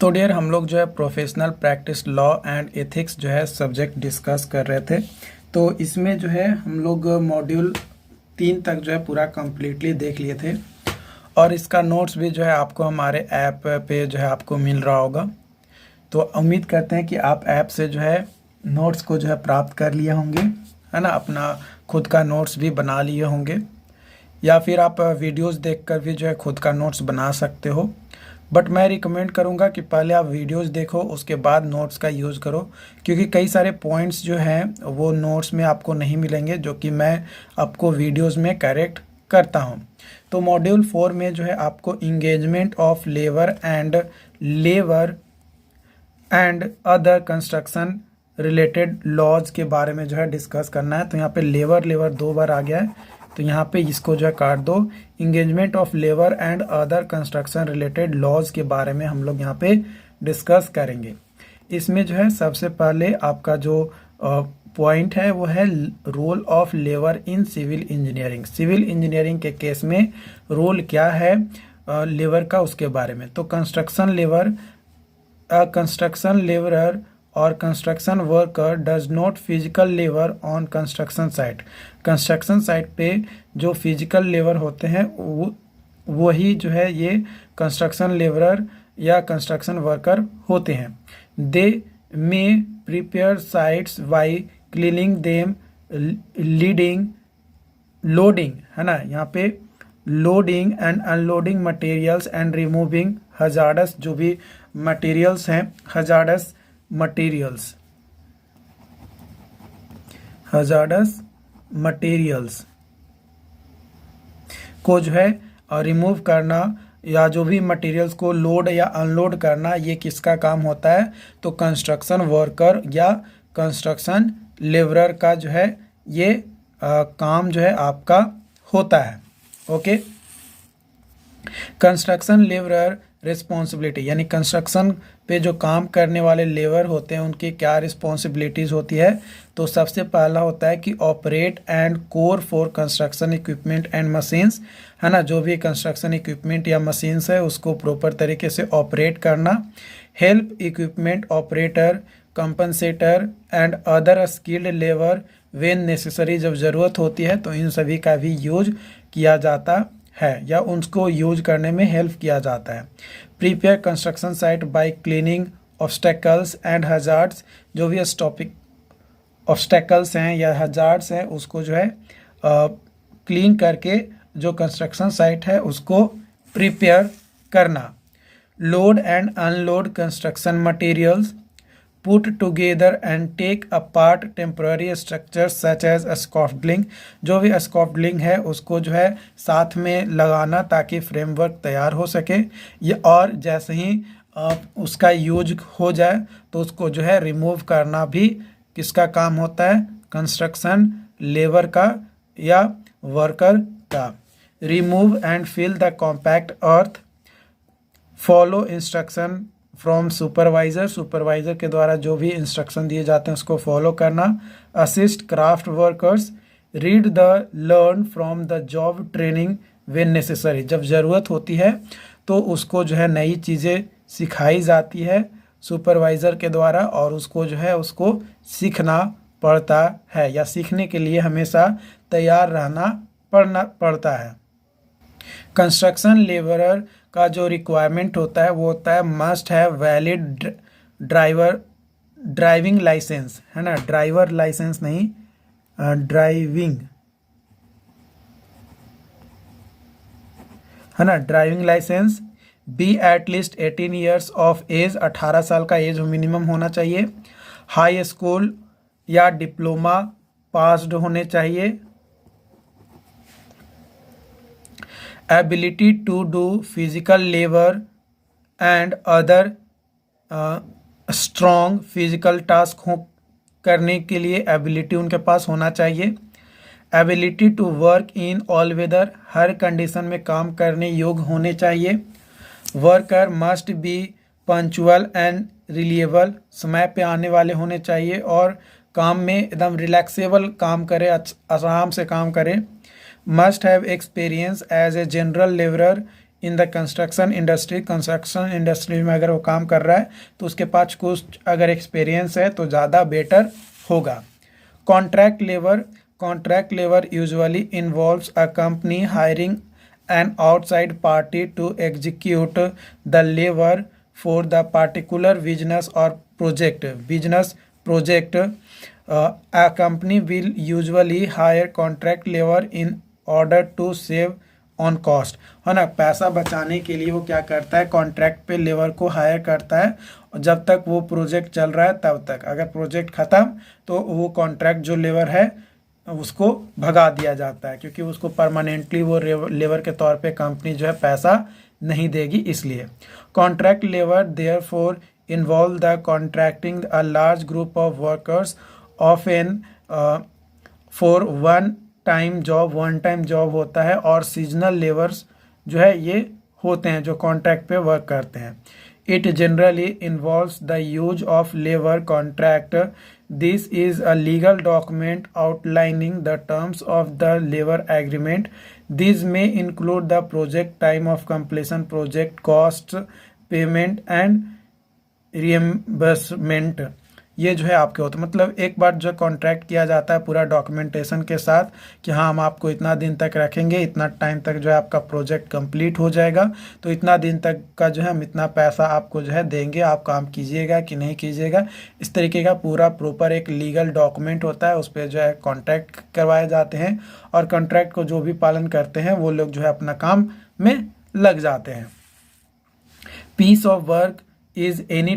तो डियर हम लोग जो है professional practice law and ethics जो है सब्जेक्ट डिस्कस कर रहे थे। तो इसमें जो है हम लोग मॉड्यूल 3 तक जो है पूरा कम्प्लीटली देख लिए थे और इसका नोट्स भी जो है आपको हमारे ऐप पे जो है आपको मिल रहा होगा। तो उम्मीद करते हैं कि आप ऐप से जो है नोट्स को जो है प्राप्त कर लिए होंगे, है ना। अपना खुद का नोट्स भी बना लिए होंगे या फिर आप वीडियोस देखकर भी जो है खुद का नोट्स बना सकते हो। बट मैं रिकमेंड करूंगा कि पहले आप वीडियोस देखो, उसके बाद नोट्स का यूज़ करो, क्योंकि कई सारे पॉइंट्स जो हैं वो नोट्स में आपको नहीं मिलेंगे जो कि मैं आपको वीडियोस में करेक्ट करता हूं। तो मॉड्यूल 4 में जो है आपको engagement of labour and other construction related laws के बारे में जो है डिस्कस करना है। तो यहाँ पे लेबर 2 बार आ गया है, तो यहाँ पे इसको जो है काट दो। Engagement of labour and other construction related laws के बारे में हम लोग यहाँ पे डिस्कस करेंगे। इसमें जो है सबसे पहले आपका जो पॉइंट है वो है role of labour in civil engineering. Civil engineering के केस में रोल क्या है लेबर का, उसके बारे में। तो कंस्ट्रक्शन लेबरर और construction worker does not physical labour on construction site. Construction site पे जो फिजिकल लेबर होते हैं वही जो है ये कंस्ट्रक्शन लेबरर या कंस्ट्रक्शन वर्कर होते हैं। They may prepare sites by cleaning them, loading, है ना, यहाँ पे loading and unloading materials and removing hazards, जो भी मटेरियल्स हैं, हजार्डस मटेरियल्स को जो है रिमूव करना या जो भी मटेरियल्स को लोड या अनलोड करना, ये किसका काम होता है? तो कंस्ट्रक्शन वर्कर या कंस्ट्रक्शन लेबरर का जो है ये काम जो है आपका होता है। ओके, कंस्ट्रक्शन लेबरर रिस्पॉन्सिबिलिटी, यानी कंस्ट्रक्शन पे जो काम करने वाले लेबर होते हैं उनकी क्या रिस्पॉन्सिबिलिटीज़ होती है? तो सबसे पहला होता है कि operate and core for construction equipment and machines, है ना, जो भी कंस्ट्रक्शन इक्विपमेंट या मशीन्स है उसको प्रॉपर तरीके से ऑपरेट करना। Help equipment operator, compensator and other skilled labour when necessary, जब ज़रूरत होती है तो इन सभी का भी यूज किया जाता है या उनको यूज करने में हेल्प किया जाता है। Prepare construction site bye cleaning obstacles and hazards, जो भी ऑब्स्टेकल्स हैं या हजार्ड्स हैं उसको जो है क्लीन करके जो कंस्ट्रक्शन साइट है उसको प्रिपेयर करना। Load and unload construction materials, put together and take apart temporary structures such as scaffolding, जो भी scaffolding है उसको जो है साथ में लगाना ताकि फ्रेमवर्क तैयार हो सके। ये और जैसे ही उसका यूज हो जाए तो उसको जो है रिमूव करना भी किसका काम होता है? कंस्ट्रक्शन लेबर का या वर्कर का। Remove and fill the compact earth, follow instruction from supervisor के द्वारा जो भी इंस्ट्रक्शन दिए जाते हैं उसको फॉलो करना। Assist craft workers, read the learn from the job training when necessary, जब ज़रूरत होती है तो उसको जो है नई चीज़ें सिखाई जाती है सुपरवाइज़र के द्वारा और उसको जो है उसको सीखना पड़ता है या सीखने के लिए हमेशा तैयार रहना पड़ता है। कंस्ट्रक्शन लेबरर का जो रिक्वायरमेंट होता है वो होता है must have valid driving licence, है ना, ड्राइवर लाइसेंस नहीं, ड्राइविंग, है ना, driving licence. Be at least 18 years of age, 18 साल का एज मिनिमम होना चाहिए। हाई स्कूल या डिप्लोमा पास्ड होने चाहिए। Ability to do physical labour and other strong physical task करने के लिए एबिलिटी उनके पास होना चाहिए। Ability to work in all weather, हर कंडीशन में काम करने योग्य होने चाहिए। Worker must be punctual and reliable, समय पे आने वाले होने चाहिए और काम में एकदम रिलैक्सेबल काम करे, आराम से काम करे। Must have experience as a general labourer in the construction industry में अगर वो काम कर रहा है तो उसके पास कुछ अगर एक्सपीरियंस है तो ज़्यादा बेटर होगा। Contract labour usually involves a company hiring an outside party to execute the labour for the particular business or project. A company will usually hire contract labor in order to save on cost, है ना। पैसा बचाने के लिए वो क्या करता है, कॉन्ट्रैक्ट पे लेबर को हायर करता है और जब तक वो प्रोजेक्ट चल रहा है तब तक, अगर प्रोजेक्ट ख़त्म तो वो कॉन्ट्रैक्ट जो लेबर है उसको भगा दिया जाता है, क्योंकि उसको परमानेंटली वो लेबर के तौर पे कंपनी जो है पैसा नहीं देगी इसलिए। Contract labour therefore involve the contracting a large group of workers of an for one time job होता है, और सीजनल लेबर्स जो है ये होते हैं जो कॉन्ट्रैक्ट पे वर्क करते हैं। It generally involves the use of labour contract. This is a legal document outlining the terms of the labour agreement. These may include the project time of completion, project cost, payment and reimbursement। ये जो है आपके होते, मतलब एक बार जो contract किया जाता है पूरा डॉक्यूमेंटेशन के साथ कि हाँ हम आपको इतना दिन तक रखेंगे, इतना टाइम तक जो है आपका प्रोजेक्ट कंप्लीट हो जाएगा, तो इतना दिन तक का जो है हम इतना पैसा आपको जो है देंगे, आप काम कीजिएगा कि नहीं कीजिएगा। इस तरीके का पूरा प्रॉपर एक लीगल डॉक्यूमेंट होता है, उस पर जो है कॉन्ट्रैक्ट करवाए जाते हैं, और कॉन्ट्रैक्ट को जो भी पालन करते हैं वो लोग जो है अपना काम में लग जाते हैं। Piece of work is any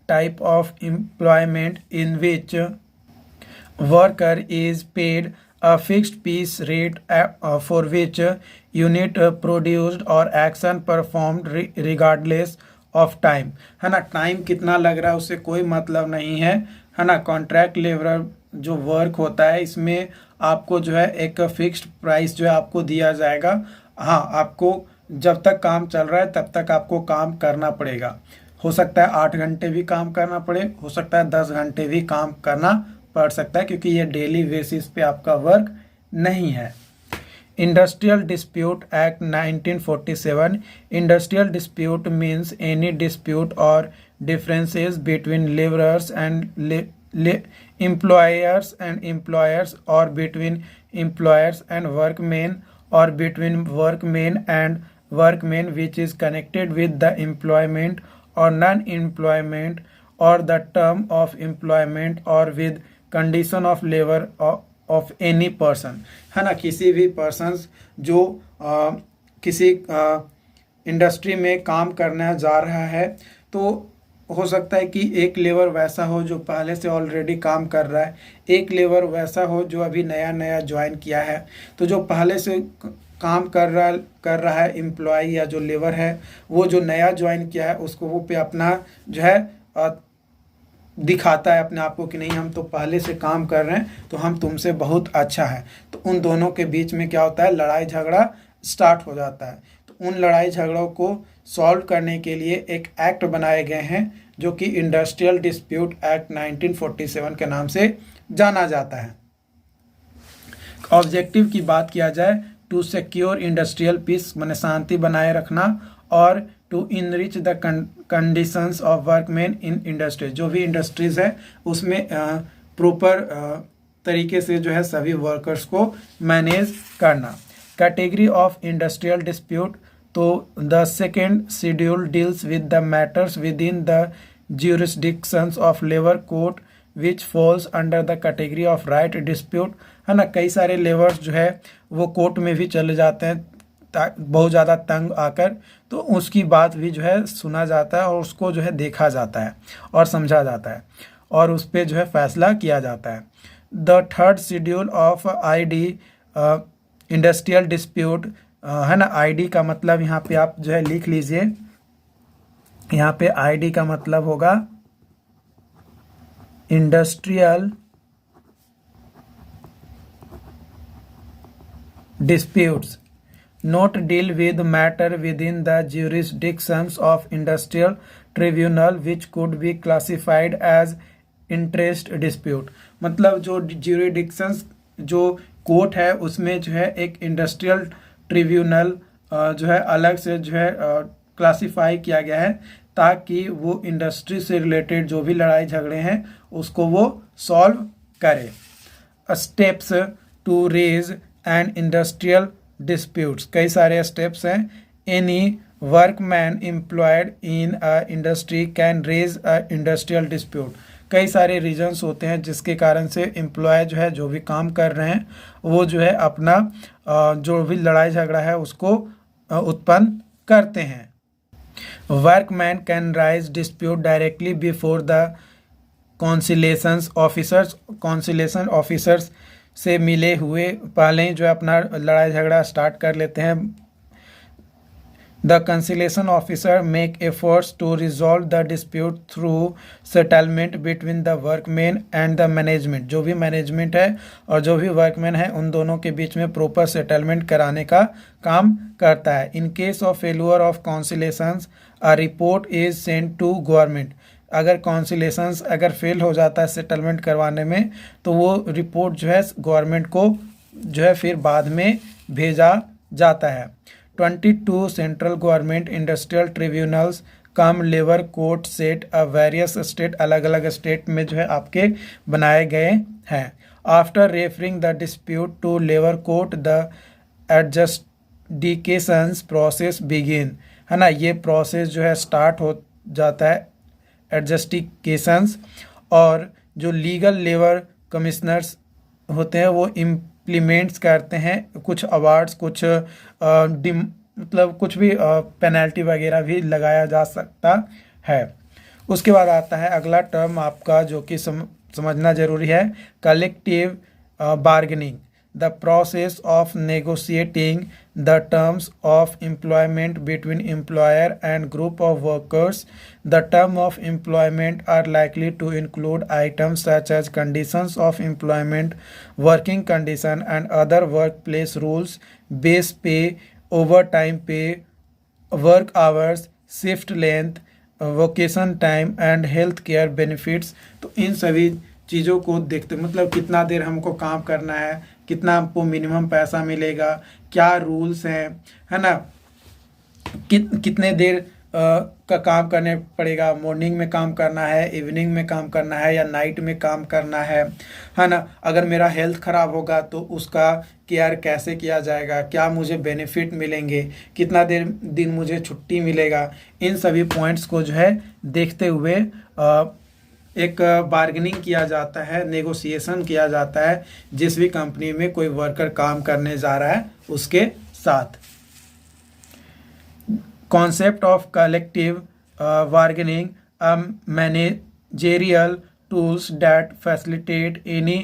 type of employment in which worker is paid a fixed piece rate for which unit produced or action performed regardless of time, है ना। टाइम कितना लग रहा है उससे कोई मतलब नहीं है ना। कॉन्ट्रैक्ट लेबर जो वर्क होता है इसमें आपको जो है एक फिक्स्ड प्राइस जो है आपको दिया जाएगा। हाँ, आपको जब तक काम चल रहा है तब तक आपको काम करना पड़ेगा। हो सकता है 8 घंटे भी काम करना पड़े, हो सकता है 10 घंटे भी काम करना पड़ सकता है, क्योंकि ये डेली बेसिस पे आपका वर्क नहीं है। Industrial dispute act 1947। Industrial dispute means any dispute और differences between labourers and employers or between employers and workmen or between workmen and workmen which is connected with the employment or non-employment or the term of employment or with condition of labor of any person, है ना। किसी भी persons जो किसी industry में काम करने जा रहा है, तो हो सकता है कि एक लेबर वैसा हो जो पहले से ऑलरेडी काम कर रहा है, एक लेबर वैसा हो जो अभी नया ज्वाइन किया है। तो जो पहले से काम कर रहा है एम्प्लॉय या जो लेबर है, वो जो नया ज्वाइन किया है उसको वो पे अपना जो है दिखाता है अपने आप को कि नहीं हम तो पहले से काम कर रहे हैं, तो हम तुमसे बहुत अच्छा है। तो उन दोनों के बीच में क्या होता है, लड़ाई झगड़ा स्टार्ट हो जाता है। तो उन लड़ाई झगड़ों को सॉल्व करने के लिए एक एक्ट बनाए गए हैं जो कि इंडस्ट्रियल डिस्प्यूट एक्ट 1947 के नाम से जाना जाता है। ऑब्जेक्टिव की बात किया जाए, टू सिक्योर इंडस्ट्रियल पीस माने शांति बनाए रखना, और to enrich the conditions of workman in industry. जो भी इंडस्ट्रीज है उसमें प्रॉपर तरीके से जो है सभी वर्कर्स को मैनेज करना। कैटेगरी ऑफ इंडस्ट्रियल डिस्प्यूट, तो the second schedule deals with the matters within the jurisdictions of labour court which falls under the category of right dispute, है ना। कई सारे लेबर्स जो है वो कोर्ट में भी चले जाते हैं बहुत ज़्यादा तंग आकर, तो उसकी बात भी जो है सुना जाता है और उसको जो है देखा जाता है और समझा जाता है और उस पर जो है फैसला किया जाता है। The third schedule of ID industrial dispute, है ना। आईडी का मतलब यहाँ पे आप जो है लिख लीजिए, यहाँ पे आईडी का मतलब होगा industrial disputes not deal with matter within the jurisdictions of industrial tribunal which could be classified as interest dispute। मतलब जो jurisdictions जो कोर्ट है उसमें जो है एक इंडस्ट्रियल ट्रिब्यूनल जो है अलग से जो है क्लासिफाई किया गया है, ताकि वो इंडस्ट्री से रिलेटेड जो भी लड़ाई झगड़े हैं उसको वो सॉल्व करे। Steps to raise and industrial disputes, कई सारे स्टेप्स हैं। Any workman employed in a industry can raise a industrial dispute, कई सारे रीजंस होते हैं जिसके कारण से एम्प्लॉय जो है जो भी काम कर रहे हैं वो जो है अपना जो भी लड़ाई झगड़ा है उसको उत्पन्न करते हैं। Workman can raise dispute directly before the conciliations officers, conciliation officers से मिले हुए पहले ही जो है अपना लड़ाई झगड़ा स्टार्ट कर लेते हैं। The conciliation officer make efforts to resolve the dispute through settlement between the workman and the management, जो भी मैनेजमेंट है और जो भी वर्कमैन है उन दोनों के बीच में प्रॉपर सेटलमेंट कराने का काम करता है। In case of failure of conciliations a report is sent to government, अगर कॉन्सिलेशंस अगर फेल हो जाता है सेटलमेंट करवाने में तो वो रिपोर्ट जो है गवर्नमेंट को जो है फिर बाद में भेजा जाता है। 22 central government industrial tribunals cum labour court set various state, अलग अलग स्टेट में जो है आपके बनाए गए हैं। After referring the dispute to labour court the adjudications process begin, है ना, ये प्रोसेस जो है स्टार्ट हो जाता है एडजस्टिकेशंस, और जो लीगल लेबर कमिश्नर्स होते हैं वो इम्प्लीमेंट्स करते हैं कुछ अवार्ड्स, कुछ मतलब कुछ भी पेनल्टी वगैरह भी लगाया जा सकता है। उसके बाद आता है अगला टर्म आपका जो कि समझना जरूरी है, collective bargaining, the process of negotiating the terms of employment between employer and group of workers. The term of employment are likely to include items such as conditions of employment, working condition and other workplace rules, base pay, overtime pay, work hours, shift length, vacation time and health care benefits। तो इन सभी चीज़ों को देखते मतलब कितना देर हमको काम करना है, कितना हमको मिनिमम पैसा मिलेगा, क्या रूल्स हैं, है ना, कितने देर का काम करने पड़ेगा, मॉर्निंग में काम करना है, इवनिंग में काम करना है या नाइट में काम करना है ना। अगर मेरा हेल्थ ख़राब होगा तो उसका केयर कैसे किया जाएगा, क्या मुझे बेनिफिट मिलेंगे, कितना दिन मुझे छुट्टी मिलेगा, इन सभी पॉइंट्स को जो है देखते हुए एक बार्गेनिंग किया जाता है, नेगोशिएशन किया जाता है जिस भी कंपनी में कोई वर्कर काम करने जा रहा है उसके साथ। Concept of collective bargaining managerial tools that facilitate any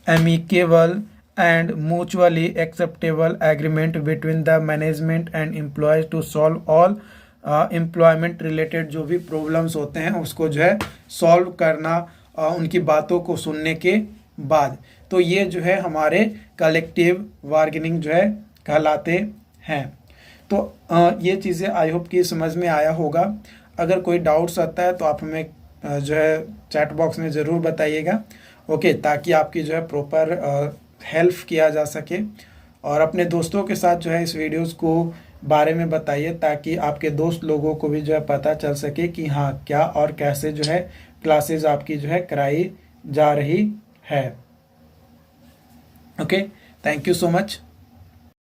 amicable and mutually acceptable agreement between the management and employees to solve all employment related जो भी प्रॉब्लम्स होते हैं उसको जो है सॉल्व करना उनकी बातों को सुनने के बाद। तो ये जो है हमारे कलेक्टिव बार्गेनिंग जो है कहलाते हैं। तो ये चीज़ें आई होप कि समझ में आया होगा। अगर कोई डाउट्स आता है तो आप हमें जो है चैट बॉक्स में ज़रूर बताइएगा, ओके, ताकि आपकी जो है प्रॉपर हेल्प किया जा सके। और अपने दोस्तों के साथ जो है इस वीडियोस को बारे में बताइए ताकि आपके दोस्त लोगों को भी जो है पता चल सके कि हाँ क्या और कैसे जो है क्लासेस आपकी जो है कराई जा रही है। Okay, thank you so much.